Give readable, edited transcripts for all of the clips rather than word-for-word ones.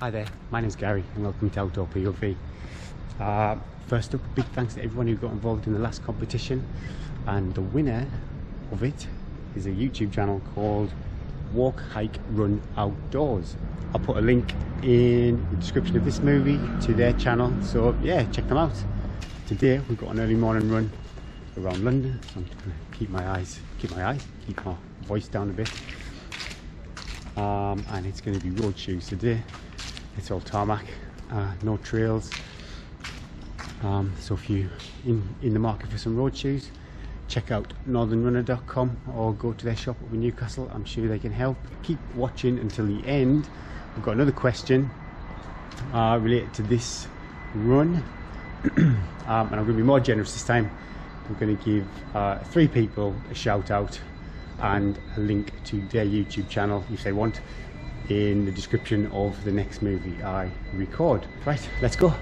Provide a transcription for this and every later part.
Hi there, my name's Gary and welcome to Outdoor POV. First up, big thanks to everyone who got involved in the last competition, and the winner of it is a YouTube channel called Walk, Hike, Run Outdoors. I'll put a link in the description of this movie to their channel, so yeah, check them out. Today we've got an early morning run around London, so I'm just going to keep my voice down a bit. And it's going to be road shoes today. It's all tarmac, no trails. So if you're in the market for some road shoes, check out northernrunner.com or go to their shop up in Newcastle. I'm sure they can help. Keep watching until the end. I've got another question related to this run. And I'm going to be more generous this time. I'm going to give 3 people a shout out and a link to their YouTube channel if they want in the description of the next movie I record. Right, let's go.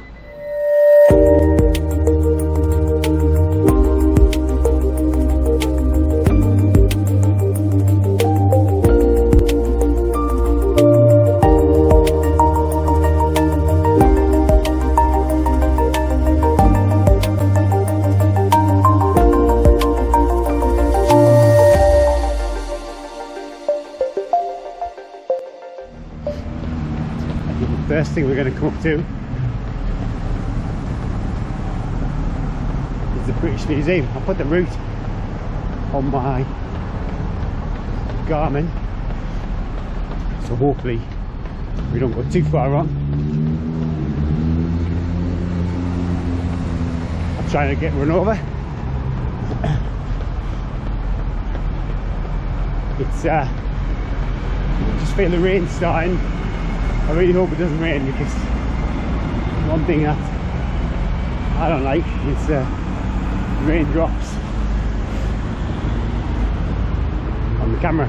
First thing we're going to come up to is the British Museum. I put the route on my Garmin, so hopefully we don't go too far wrong. I'm trying to get run over. It's just feel the rain starting. I really hope it doesn't rain, because one thing that I don't like is raindrops on the camera.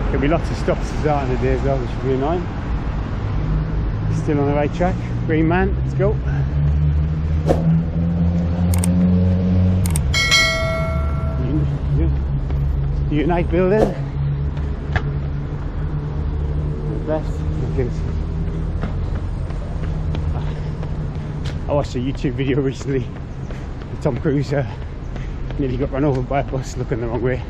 There'll be lots of stops to start in the day as well, which will be annoying. Still on the right track. Green man, let's go. Unite building. Left. I watched a YouTube video recently with Tom Cruise nearly got run over by a bus looking the wrong way.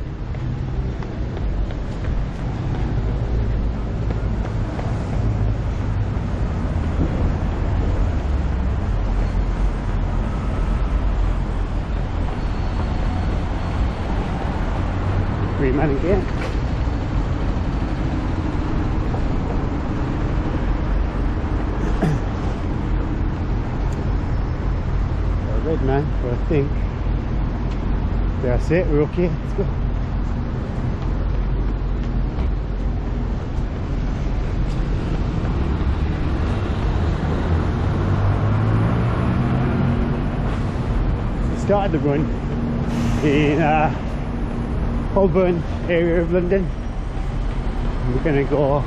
Green man again. Red man, but I think that's it, we're okay, let's go. We started the run in Holborn area of London. We're going to go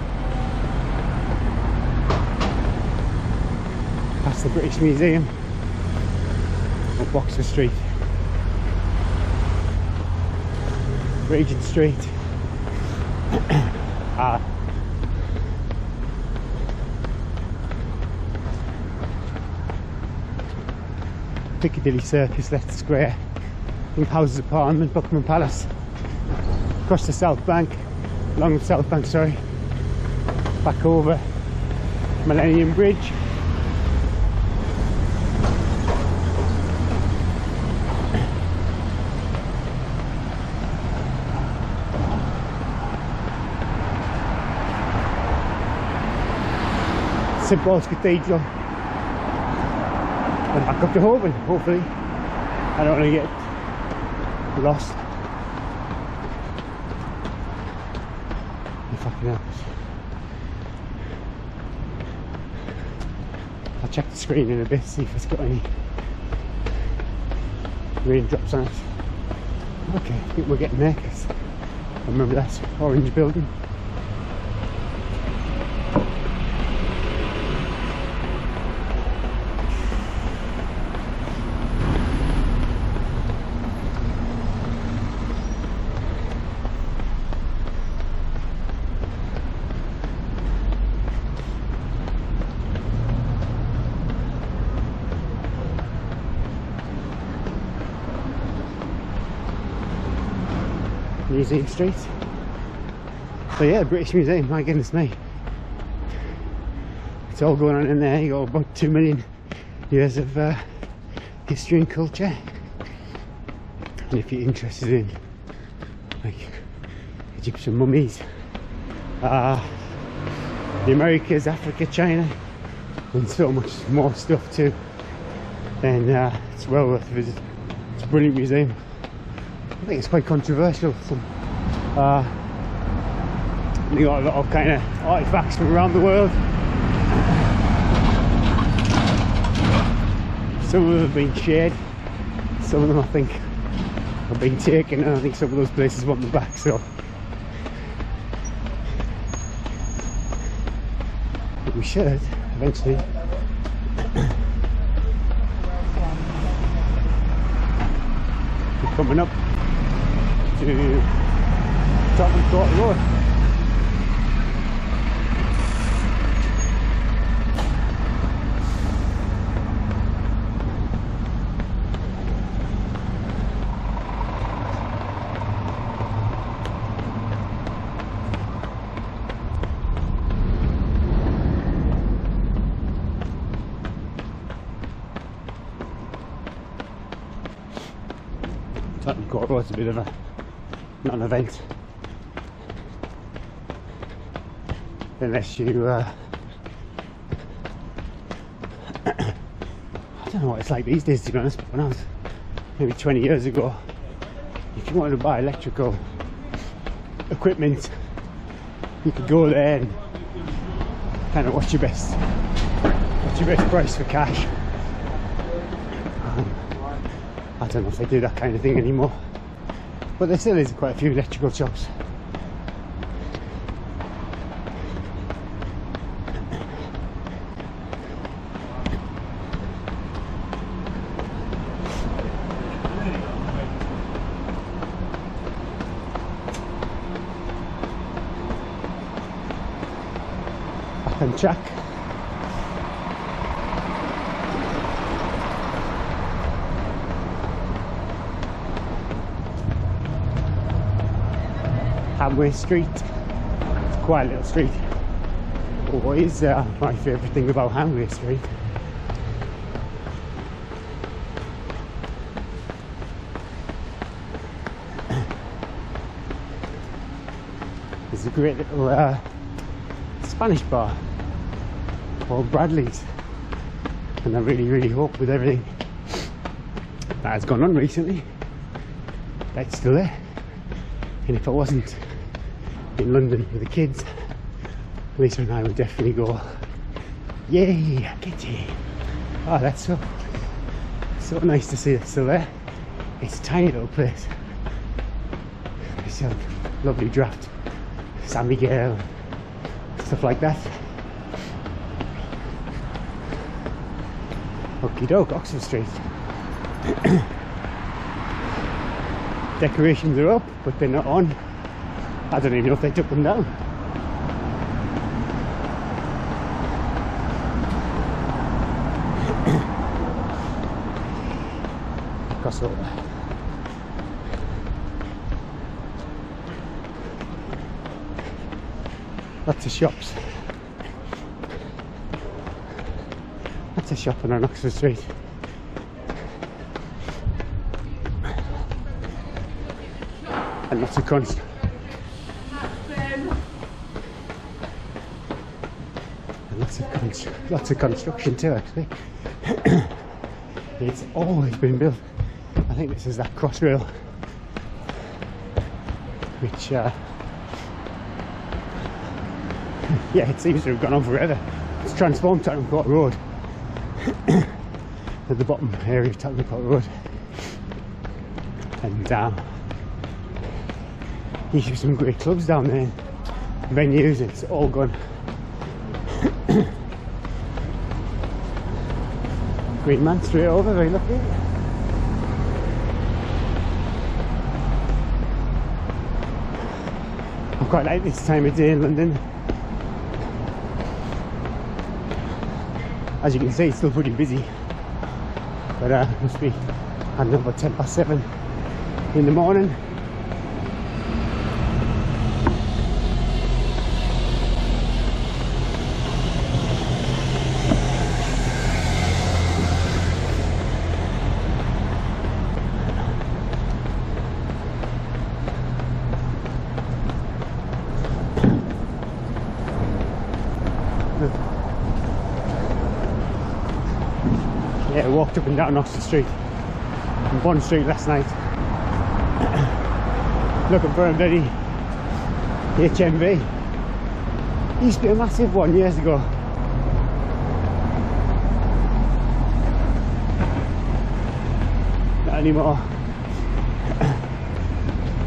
past the British Museum, Boxer Street, Regents Street, Piccadilly, Circus, Leicester Square, with Houses of Parliament, Buckingham Palace, across the Southbank, along the Southbank, sorry, back over Millennium Bridge. St Paul's Cathedral, and back up to Holborn. Hopefully I don't want to get lost, if I can help it. I'll check the screen in a bit, see if it's got any raindrops on it. Okay, I think we're getting there, because I remember that orange building. Museum Street. So yeah, British Museum, my goodness me. It's all going on in there. You got about 2 million years of history and culture. And if you're interested in like Egyptian mummies, the Americas, Africa, China, and so much more stuff too, then it's well worth a visit. It's a brilliant museum. I think it's quite controversial. You got a lot of kind of artifacts from around the world. Some of them have been shared, some of them I think have been taken, and I think some of those places want them back, so but we should eventually. We're coming up to Tottenham Court Road. Tottenham Court Road's a bit of a non-event unless you I don't know what it's like these days, to be honest, but when I was maybe 20 years ago, if you wanted to buy electrical equipment, you could go there and kind of what's your best price for cash. I don't know if they do that kind of thing anymore, but there still is quite a few electrical shops. Back on track. Hamway Street. It's a quiet little street. What is my favourite thing about Hamway Street? There's a great little Spanish bar called Bradley's, and I really hope with everything that has gone on recently that it's still there. And if I wasn't in London with the kids, Lisa and I would definitely go, yay, kitty. Oh, that's so nice to see it's still there. It's a tiny little place. It's a lovely draft, San Miguel, stuff like that. Okie doke, Oxford Street. Decorations are up, but they're not on. I don't even know if they took them down. Cross over. Lots of shops. Lots of shopping on Oxford Street. And lots of lots of construction too, actually. It's always been built. I think this is that crossrail, which yeah, it seems to have gone on forever. It's transformed Tottenham Court Road at the bottom area of Tottenham Court Road, and used to be some great clubs down there, venues. It's all gone. Green man straight over, very lucky. I quite like this time of day in London. As you can see, it's still pretty busy, but it must be, I don't know, about 7:10 in the morning. walked up and down Oxford Street and Bond Street last night looking for a bloody HMV. It used to be a massive one years ago. Not anymore.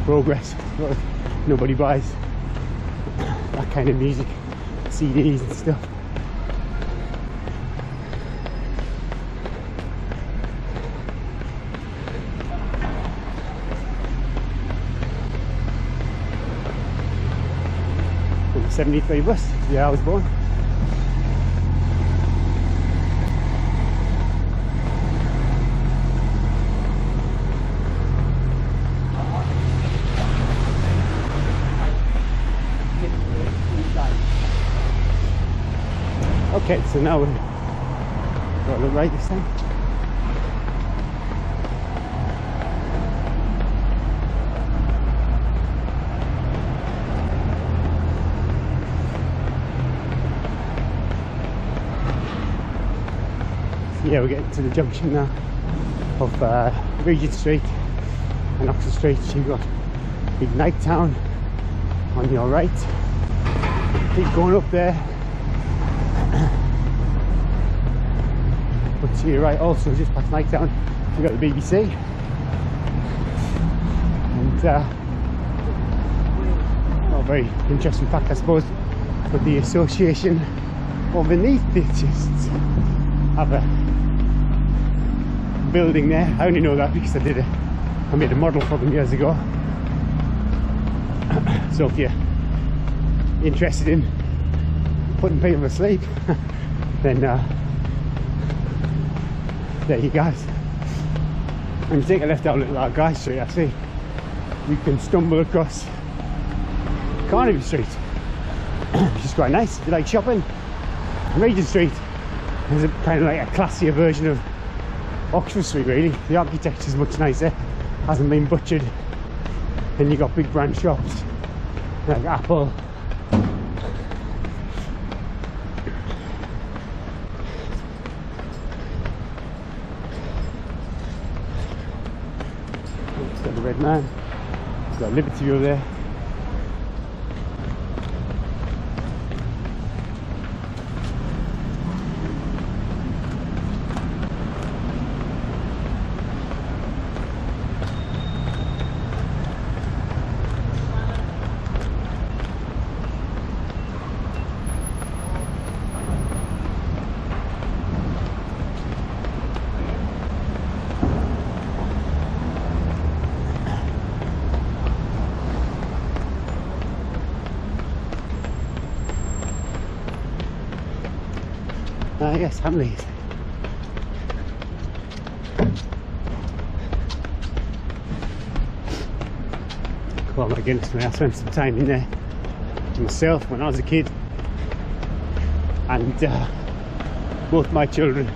Progress. Nobody buys that kind of music, CDs and stuff. The 73 bus, the year I was born. Okay, so now we're got to look right this time. So yeah, we're getting to the junction now of Regent Street and Oxford Street. You've got big night town on your right. Keep going up there. But to your right, also just past Nighttown, you've got the BBC, and not a very interesting fact, I suppose, but the association underneath it just have a building there. I only know that because I made a model for them years ago. So if you're interested in putting people to sleep, then there you guys. And you take a left down Little Guy Street, I see you can stumble across Carnaby Street, which is quite nice if you like shopping. And Regent Street is a kind of like a classier version of Oxford Street, really. The architecture is much nicer, hasn't been butchered, and you got big brand shops like Apple. Got the Red Man, got Liberty over there. Yes, Hamleys. Oh my goodness, I spent some time in there myself when I was a kid, and both my children.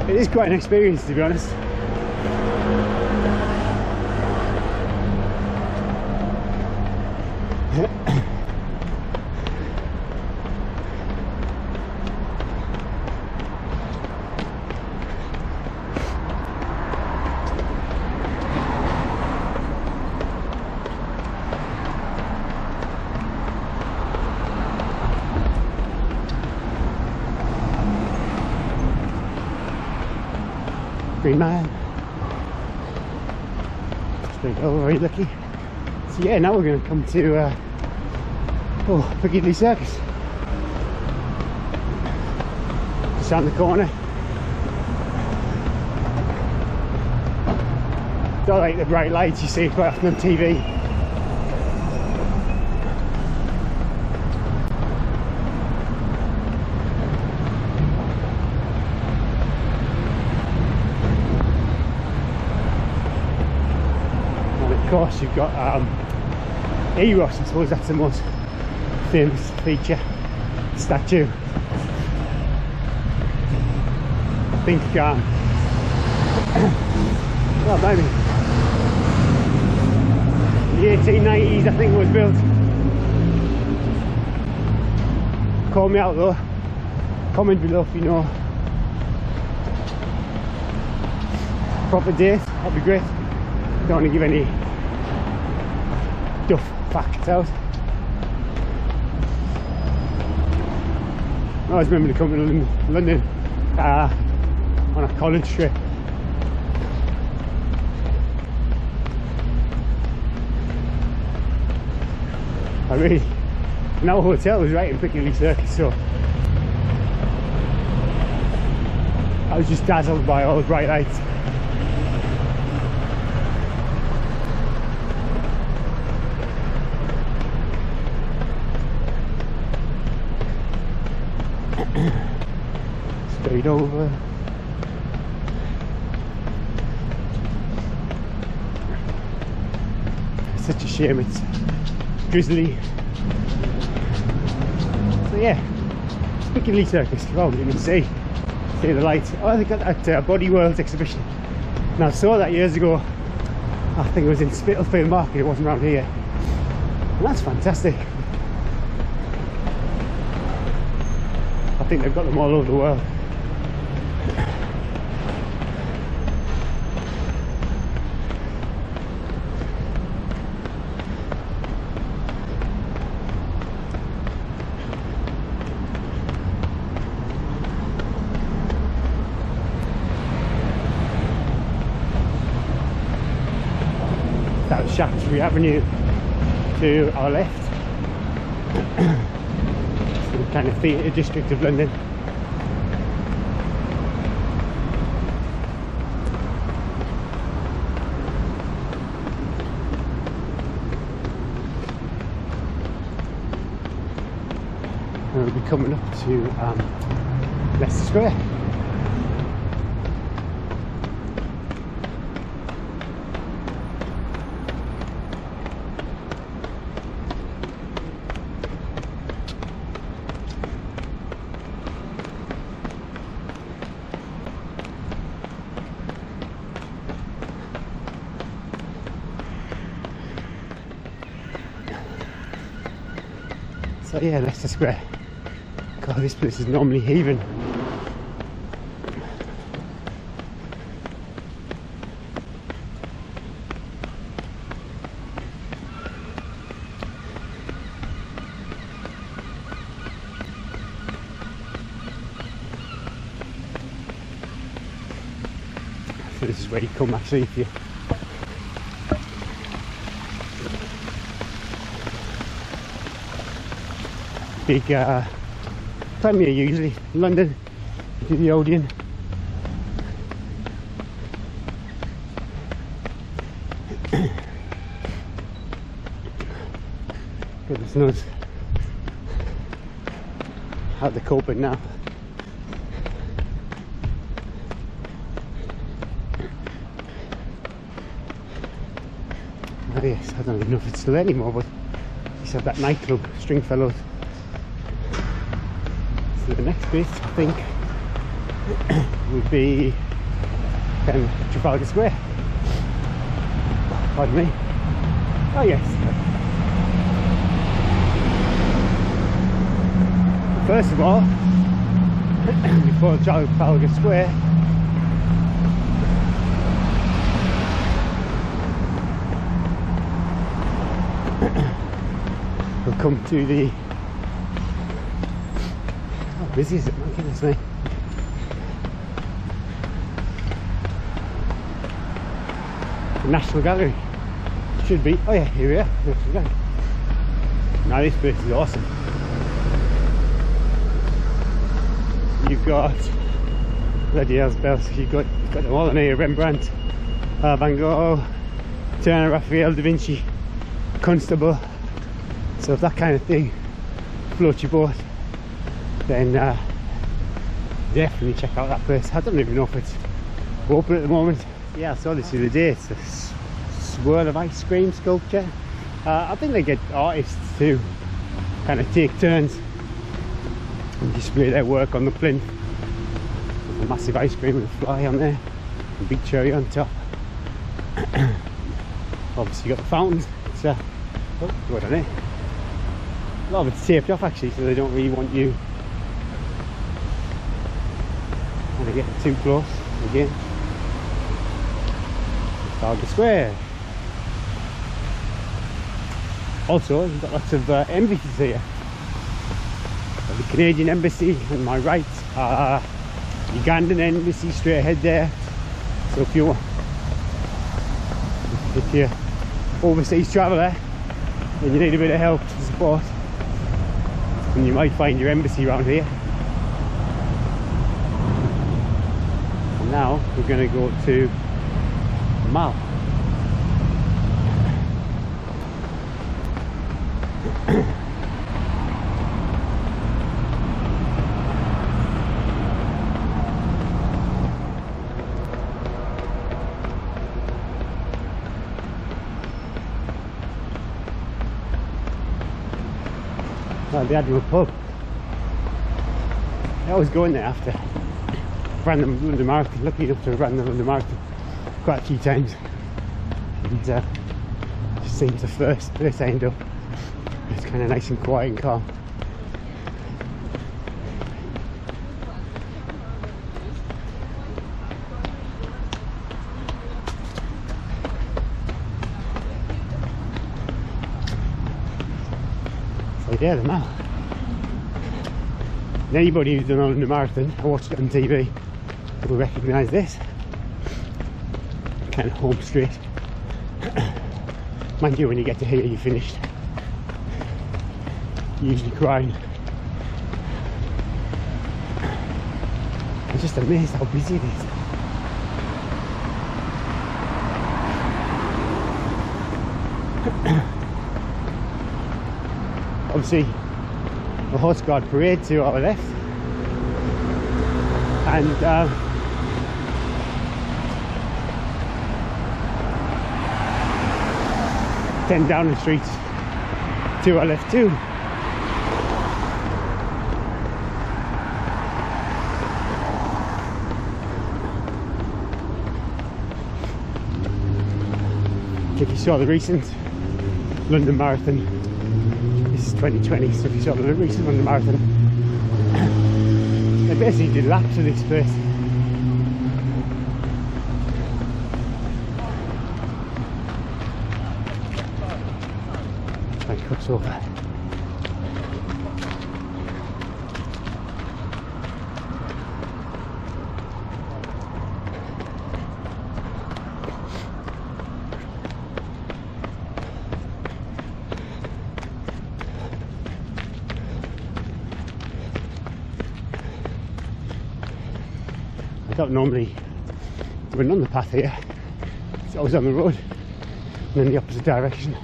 It is quite an experience, to be honest. Green Man. Oh, very lucky. So yeah, now we're going to come to Piccadilly Circus. Just around the corner. Don't like the bright lights you see quite often on TV. Of course, you've got Eros. I suppose that's the most famous feature statue. I think well, maybe the 1890s, I think it was built. Call me out though. Comment below if you know proper dates, that'd be great. Don't want to give any duff facts out. I always remember coming to London on a college trip. And our hotel was right in Piccadilly Circus, so I was just dazzled by all the bright lights. Straight over. It's such a shame it's drizzly. So yeah, it's Piccadilly Circus. Well, you can see the lights. Oh, they got that Body Worlds exhibition. Now I saw that years ago. I think it was in Spitalfield Market. It wasn't around here, and that's fantastic. I think they've got them all over the world. That was Shaftesbury Avenue to our left. Some kind of theatre district of London. And we'll be coming up to Leicester Square. So yeah, Leicester Square. God, this place is normally heaving. So this is where you come actually if you big time here usually. London, you do the Odeon. Goodness knows how they're coping now. Oh yes, I don't even know if it's still there anymore, but you used to have that nightclub, Stringfellows. So the next bit, I think, would be Trafalgar Square. Pardon me. Oh yes. First of all, before Trafalgar Square, we'll come to the... How busy is it? My goodness me. The National Gallery. Should be. Oh yeah, here we are. National Gallery. Now this place is awesome. You've got bloody hell's bells. You've got them all in here. Rembrandt, Van Gogh, Turner, Raphael, Da Vinci, Constable. So if that kind of thing floats your boat, then definitely check out that place. I don't even know if it's open at the moment. Yeah, I saw this the other day. It's a swirl of ice cream sculpture. I think they get artists to kind of take turns and display their work on the plinth. A massive ice cream with a fly on there, a big cherry on top. Obviously you got the fountains. It's oh, good on it. A lot of it's taped off actually, so they don't really want you to get too close again. Trafalgar Square. Also, you've got lots of embassies here. Got the Canadian embassy on my right, Ugandan embassy straight ahead there. So if you're overseas traveller and you need a bit of help to support, and you might find your embassy around here. And now we're going to go to the Mall. Oh, the Admiral pub. I always go in there after random London Marathon, lucky enough to have ran the London Marathon quite a few times, and just seems the first place I end up. It's kind of nice and quiet and calm. So yeah, the Mall. And anybody who's done a London Marathon, I watched it on TV, will recognise this. Kind of home straight. Mind you, when you get to here, you're finished. You're usually crying. I'm just amazed how busy it is. Obviously, the Horse Guard Parade to our left, and then down the street to our left too. If you saw the recent London Marathon, this is 2020, so if you saw the recent London Marathon, they basically did laps of this place. Like cuts over. I don't normally run on the path here, it's always on the road and in the opposite direction.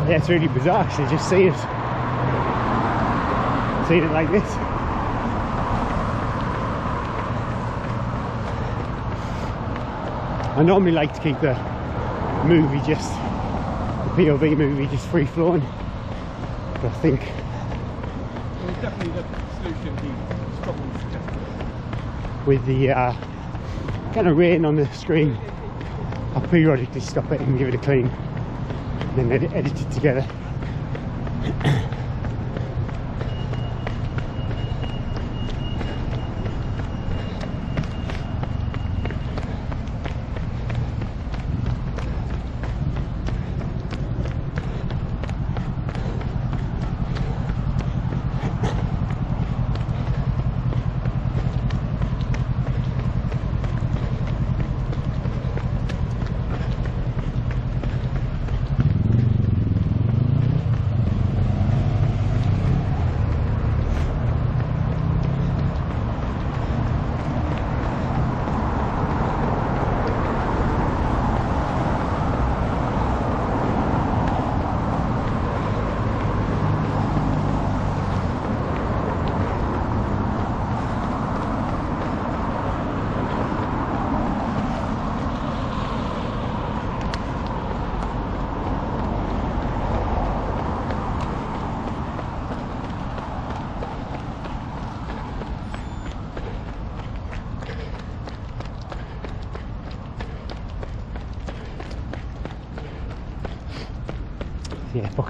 Yeah, it's really bizarre actually, just seeing it like this. I normally like to keep the movie the POV movie just free flowing, but I think it's definitely the solution Scotland suggested. With the kind of rain on the screen, I'll periodically stop it and give it a clean, and then edit it together.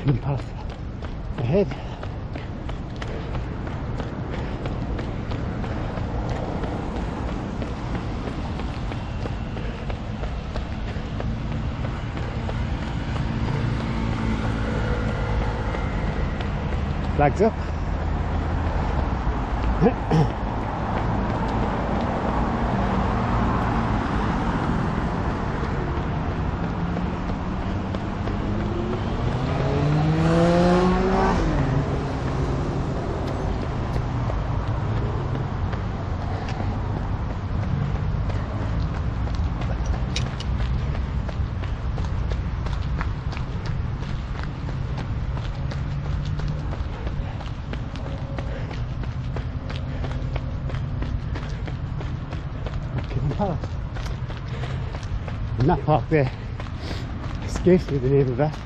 Buckingham Palace ahead. Flags up. And that park there, scarcely the name of that.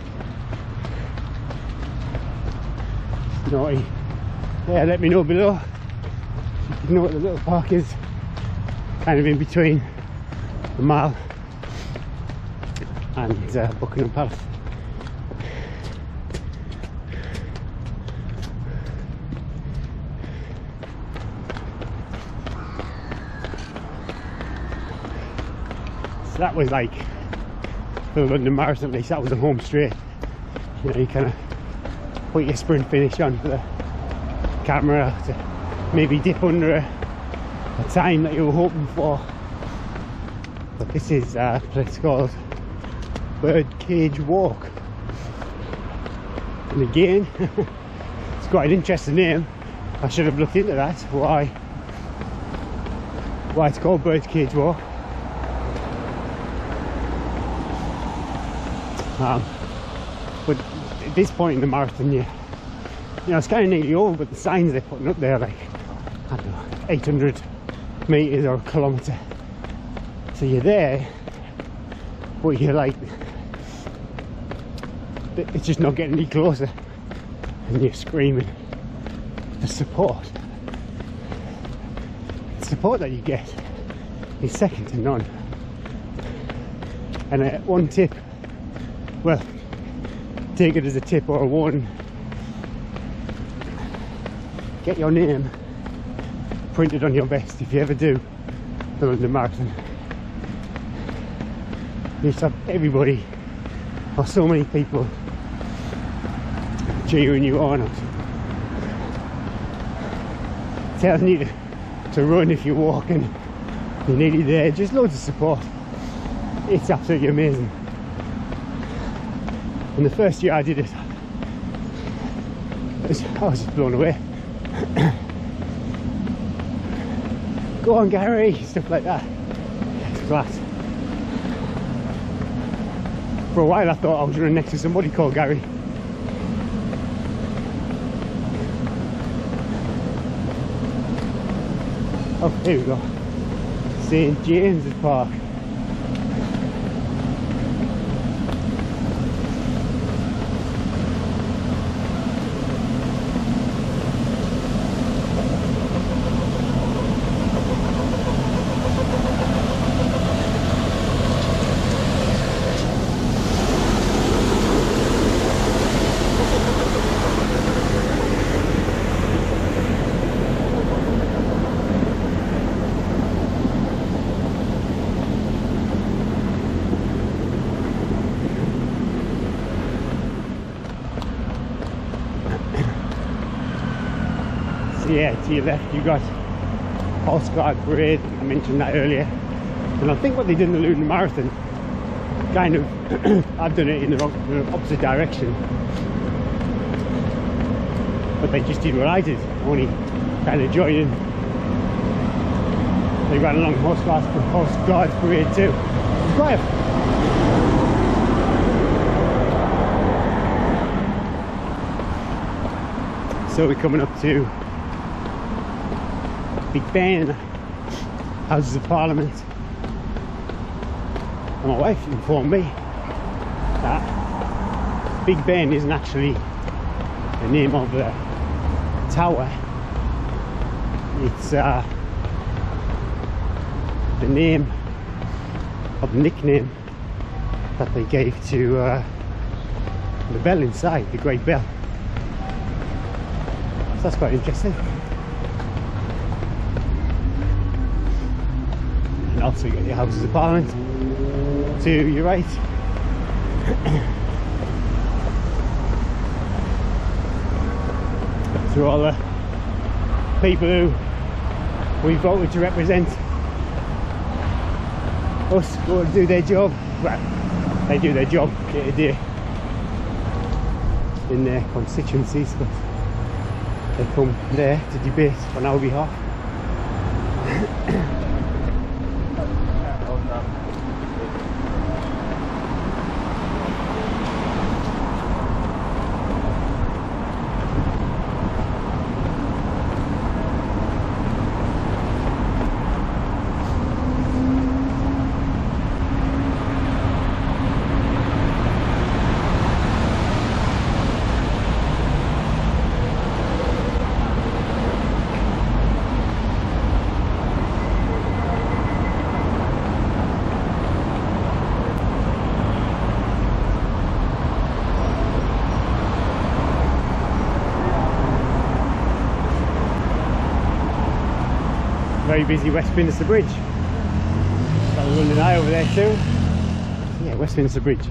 Naughty. Yeah, let me know below if you know what the little park is, kind of in between the Mall and Buckingham Palace. So that was like, for the London Marathon at least, that was a home straight. You know, you kind of put your sprint finish on for the camera to maybe dip under a time that you were hoping for. But this is a place called Birdcage Walk. And again, it's quite an interesting name. I should have looked into that, why it's called Birdcage Walk. But at this point in the marathon, you know, it's kind of nearly over, but the signs they're putting up there, like, I don't know, 800 metres or a kilometre. So you're there, but you're like, it's just not getting any closer, and you're screaming for support. The support that you get is second to none. And one tip, well, take it as a tip or a warning, get your name printed on your vest if you ever do the London Marathon. You used to have everybody, or so many people, cheering you on, telling you to run if you're walking, you're nearly there, just loads of support. It's absolutely amazing. And the first year I did it, I was just blown away. Go on, Gary, stuff like that. It's class. For a while I thought I was running next to somebody called Gary. Oh, here we go. St. James's Park. Yeah, to your left you've got Horse Guard Parade, I mentioned that earlier. And I think what they did in the London Marathon, kind of, I've done it in the opposite direction, but they just did what I did, only kind of joining. They ran along Horse Guard Parade too. It's quite so we're coming up to Big Ben, Houses of Parliament, and my wife informed me that Big Ben isn't actually the name of the tower, it's the name of the nickname that they gave to the bell inside, the Great Bell. So that's quite interesting. And also you get your Houses of Parliament to your right. To all the people who we voted to represent us, go and do their job. Well, they do their job day to day in their constituencies, but they come there to debate on our behalf. Very busy Westminster Bridge. Got the London Eye over there too. Yeah, Westminster Bridge.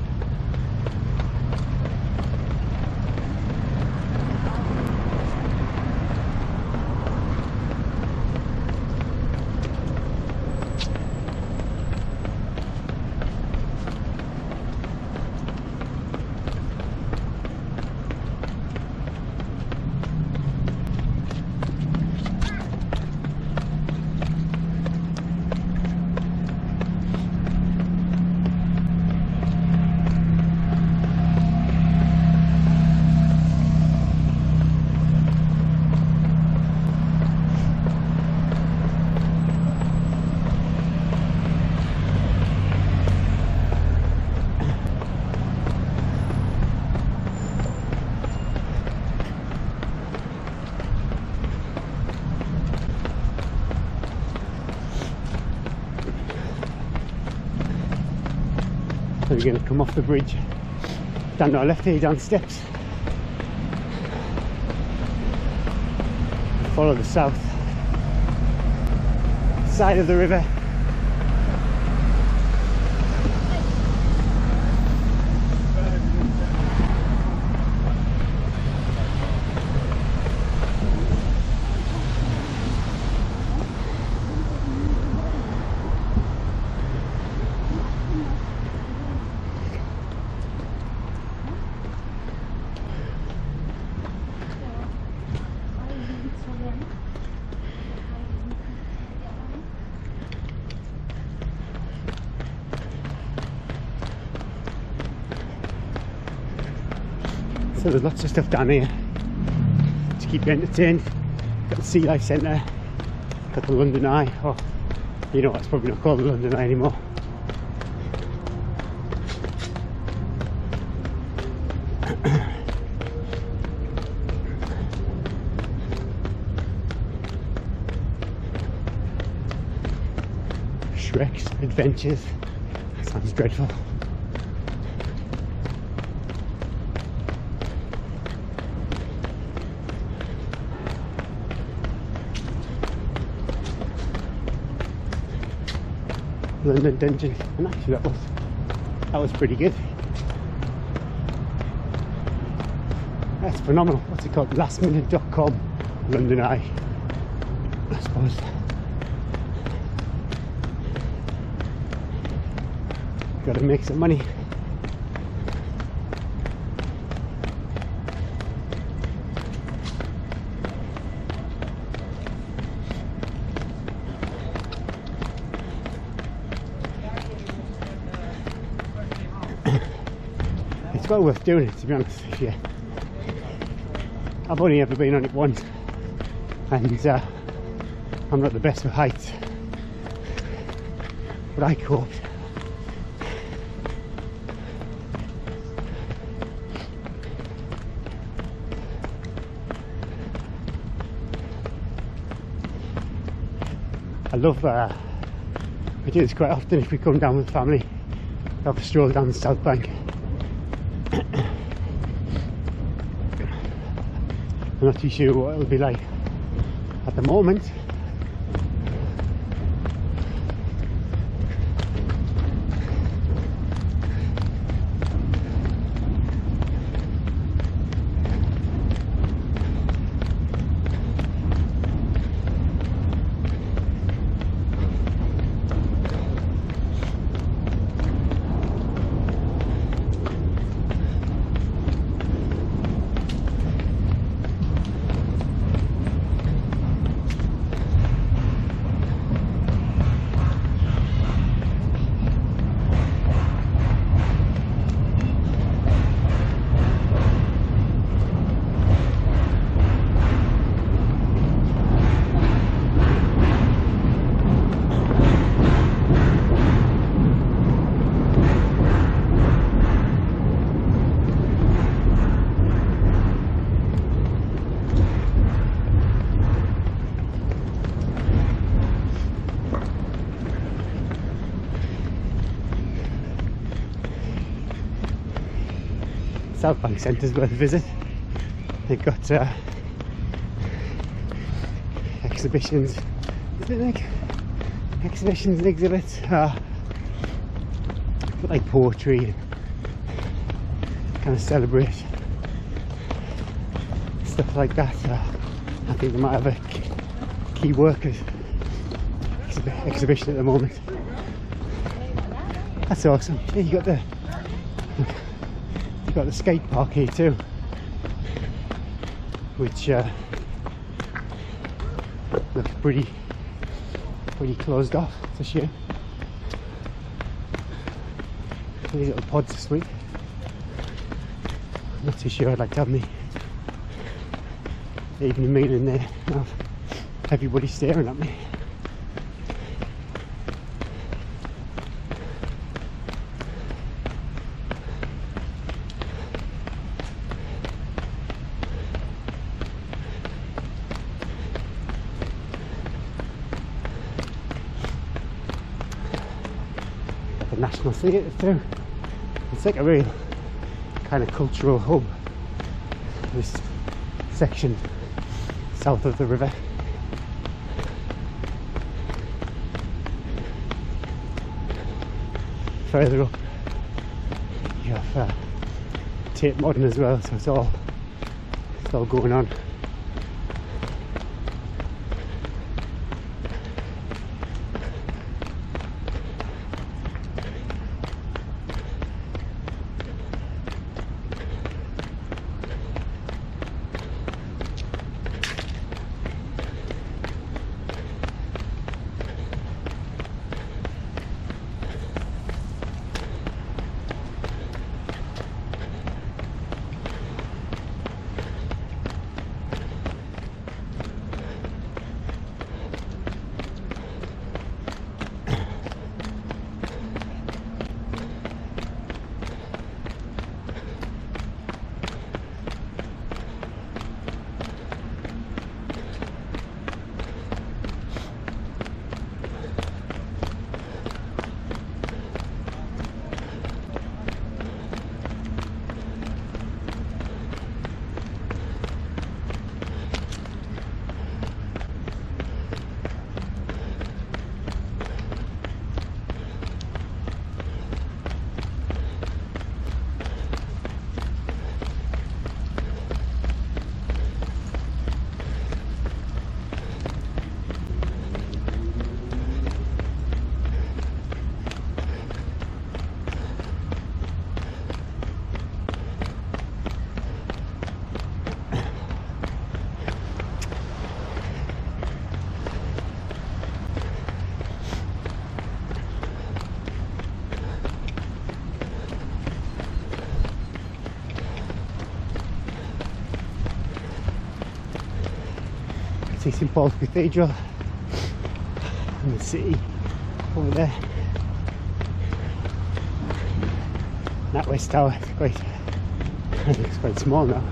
So we're going to come off the bridge, down to our left here, down steps, follow the south side of the river. So there's lots of stuff down here to keep you entertained. Got the Sea Life Centre, got the London Eye. Oh, you know, it's probably not called the London Eye anymore. Shrek's Adventures. That sounds dreadful. London Dungeon, and actually that was pretty good. That's phenomenal. What's it called? Lastminute.com, London Eye, I suppose. Got to make some money. It's well worth doing it, to be honest with you. I've only ever been on it once, and I'm not the best with heights, but I coped. I love, we do this quite often if we come down with family, have a stroll down the Southbank. not too sure what it'll be like at the moment. Southbank Centre's worth a visit. They've got exhibitions, exhibitions and exhibits, like poetry, kind of celebrate stuff like that. I think they might have a key workers exhibition at the moment. That's awesome. Yeah, you got the skate park here too, which looks pretty closed off. It's a shame. These little pods are sweet. I'm not too sure I'd like to have me evening meal in there and have everybody staring at me. The National Theatre too. It's like a real kind of cultural hub, this section south of the river. Further up you have Tate Modern as well, so it's all going on. See St Paul's Cathedral and the city over there. That West Tower is quite, I think it's quite small now.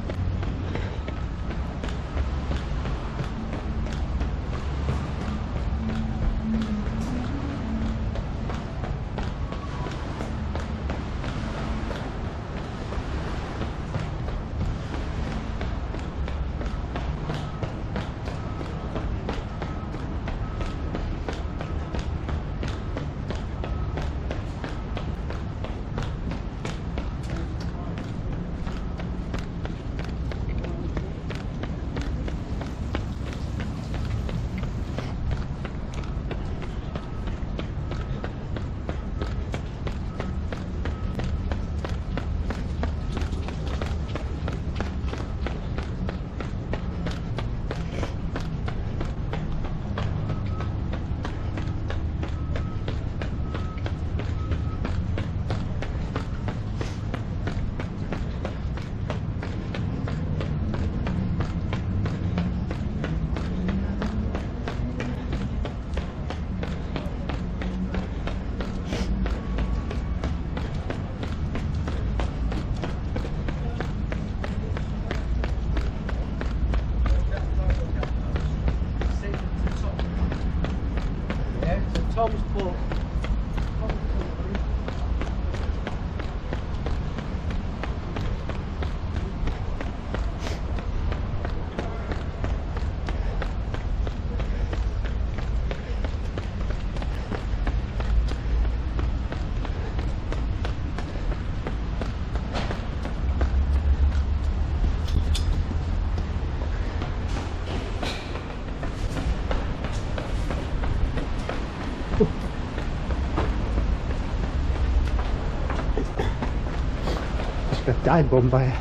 got dive bombed by a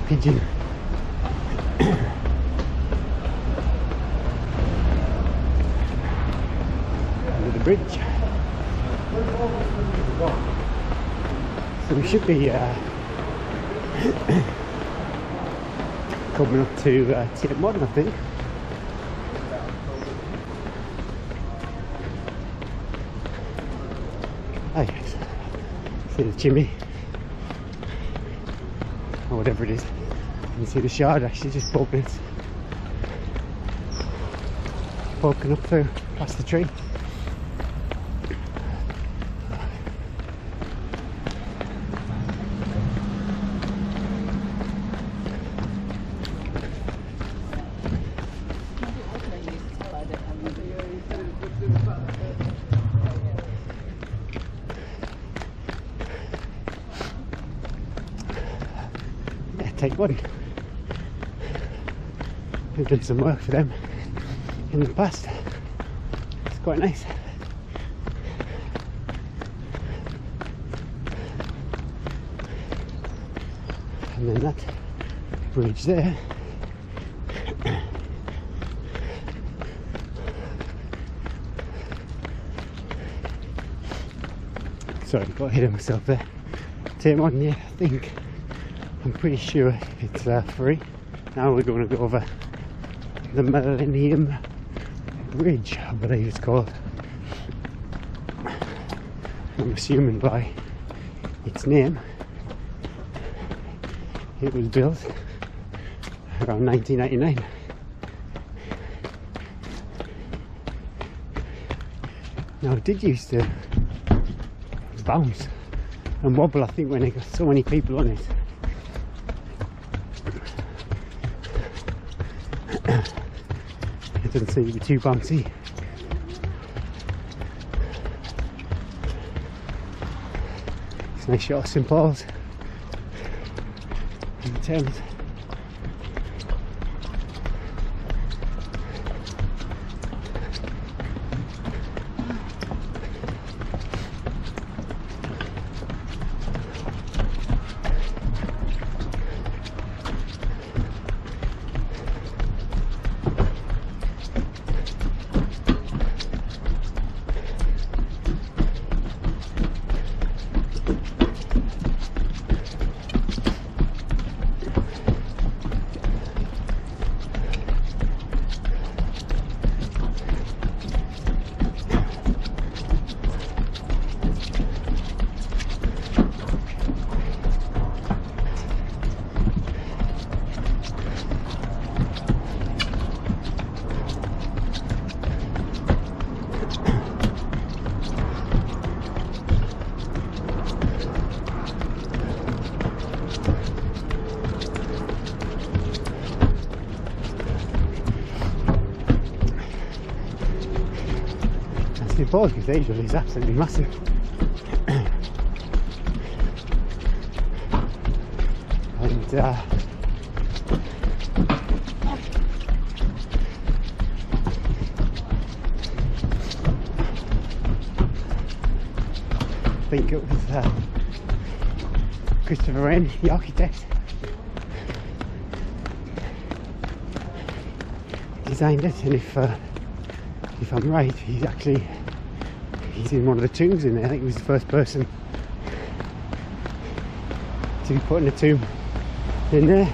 pigeon. Under the bridge. So we should be coming up to Tottenham, I think. Oh yes, see the chimney, or whatever it is. You can see the shard actually just poking up through past the tree. Take one. We've done some work for them in the past. It's quite nice. And then that bridge there. Sorry, got ahead of myself there. Take one, yeah, I think. I'm pretty sure it's free. Now we're going to go over the Millennium Bridge, I believe it's called. I'm assuming by its name it was built around 1999. Now it did used to bounce and wobble, I think, when it got so many people on it. It doesn't seem to be too bouncy. It's a nice shot of St Paul's in the Thames. St Paul's Cathedral is absolutely massive. And I think it was Christopher Wren, the architect, designed it, and if I'm right, he's in one of the tombs in there. I think he was the first person to be putting a tomb in there.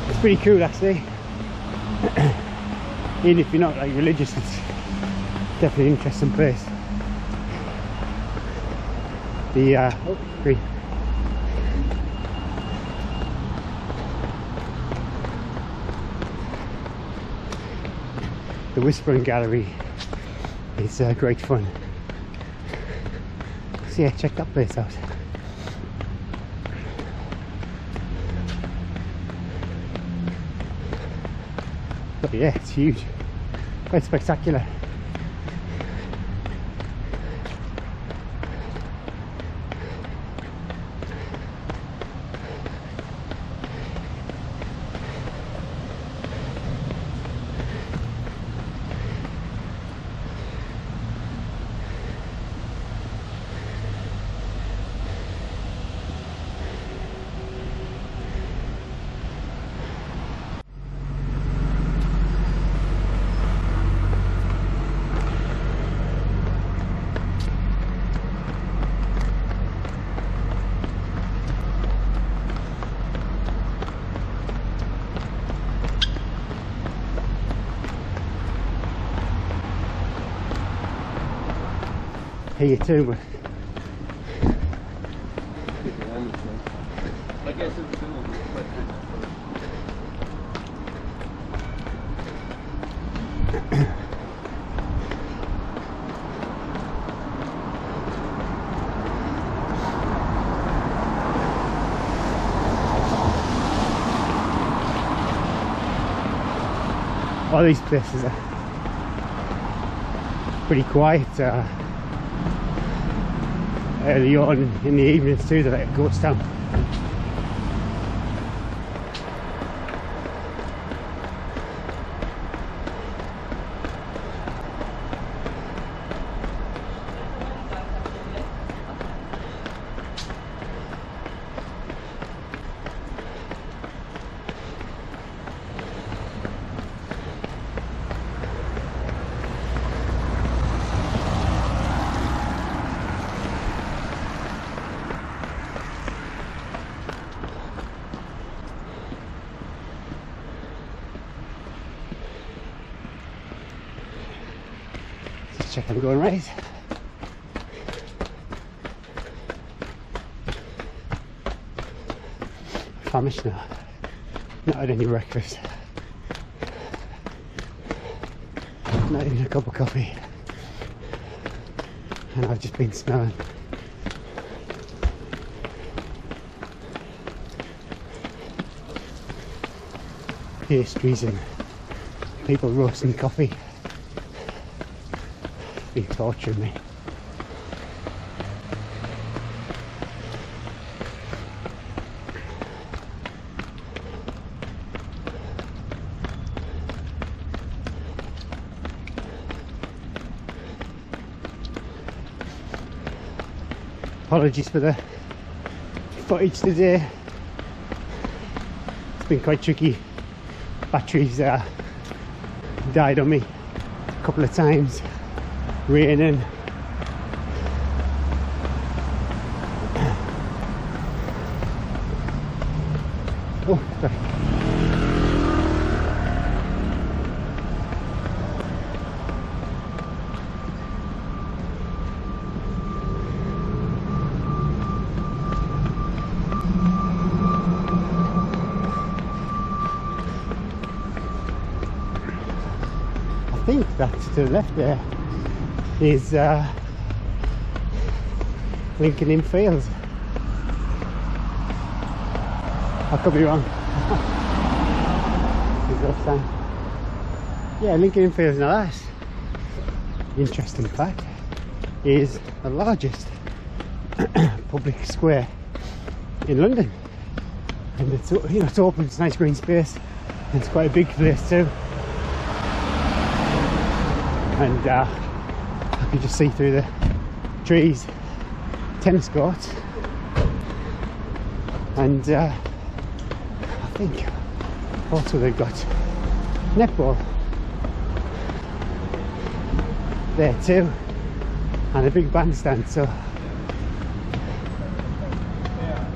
It's pretty cool, actually. Even if you're not like religious, it's definitely an interesting place. The green. The Whispering Gallery is great fun. So yeah, check that place out. But yeah, it's huge, quite spectacular. here too, but I guess it was all all these places are pretty quiet early on in the evenings too. They're like a ghost town. Check I'm going right. Famished now. Not had any breakfast. Not even a cup of coffee. And I've just been smelling pastries and people roasting coffee. Torturing me. Apologies for the footage today. It's been quite tricky. Batteries died on me a couple of times. Raining. Oh, sorry. I think that's to the left there is Lincoln Fields. I could be wrong. Yeah, Lincoln Fields. Now that's interesting fact, is the largest public square in London, and it's, you know, it's open, it's nice green space, and it's quite a big place too. And I can just see through the trees, tennis courts, and I think also they've got netball there too, and a big bandstand. So yeah,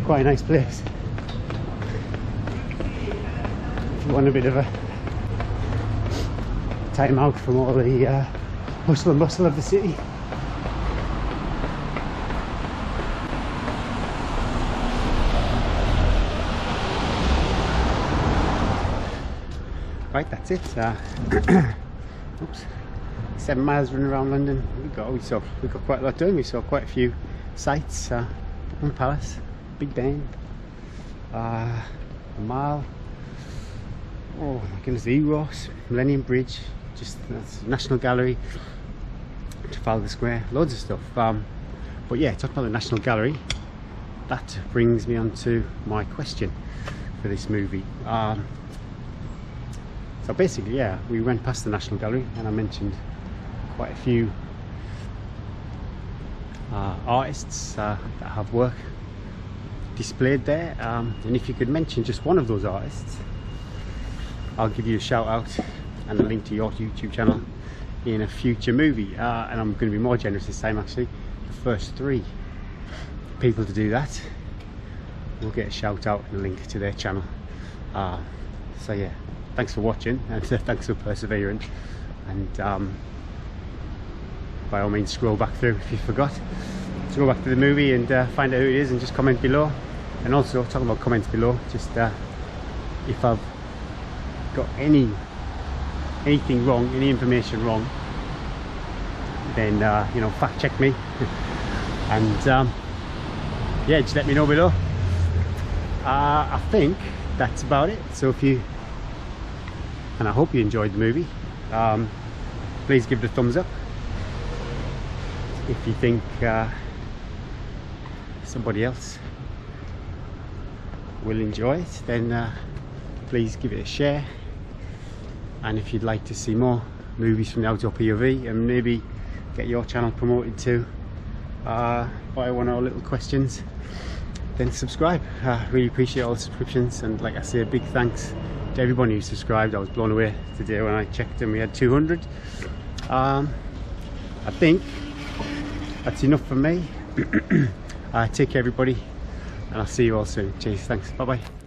quite a nice place if you want a bit of a time out from all the hustle and bustle of the city. Right, that's it. Oops, 7 miles running around London. We got quite a lot done. We saw quite a few sights. Buckingham Palace, Big Ben, a mile. Oh my goodness, the Ross, Millennium Bridge, just that's National Gallery, Trafalgar Square, loads of stuff. But yeah, talking about the National Gallery, that brings me on to my question for this movie. So basically, yeah, we went past the National Gallery and I mentioned quite a few artists that have work displayed there, and if you could mention just one of those artists, I'll give you a shout out and a link to your YouTube channel in a future movie, and I'm going to be more generous this time actually. The first 3 people to do that will get a shout out and a link to their channel. So yeah, thanks for watching and thanks for persevering, and by all means scroll back through if you forgot. So go back to the movie and find out who it is and just comment below. And also, talking about comments below, just if I've got anything wrong, any information wrong, then you know, fact check me. And yeah, just let me know below. I think that's about it. So if you, and I hope you enjoyed the movie, please give it a thumbs up. If you think somebody else will enjoy it, then please give it a share. And if you'd like to see more movies from the Outdoor POV and maybe get your channel promoted too, by one of our little questions, then subscribe. Really appreciate all the subscriptions, and like I say, a big thanks to everybody who subscribed. I was blown away today when I checked and we had 200. I think that's enough for me. Take care everybody, and I'll see you all soon. Cheers, thanks, bye bye.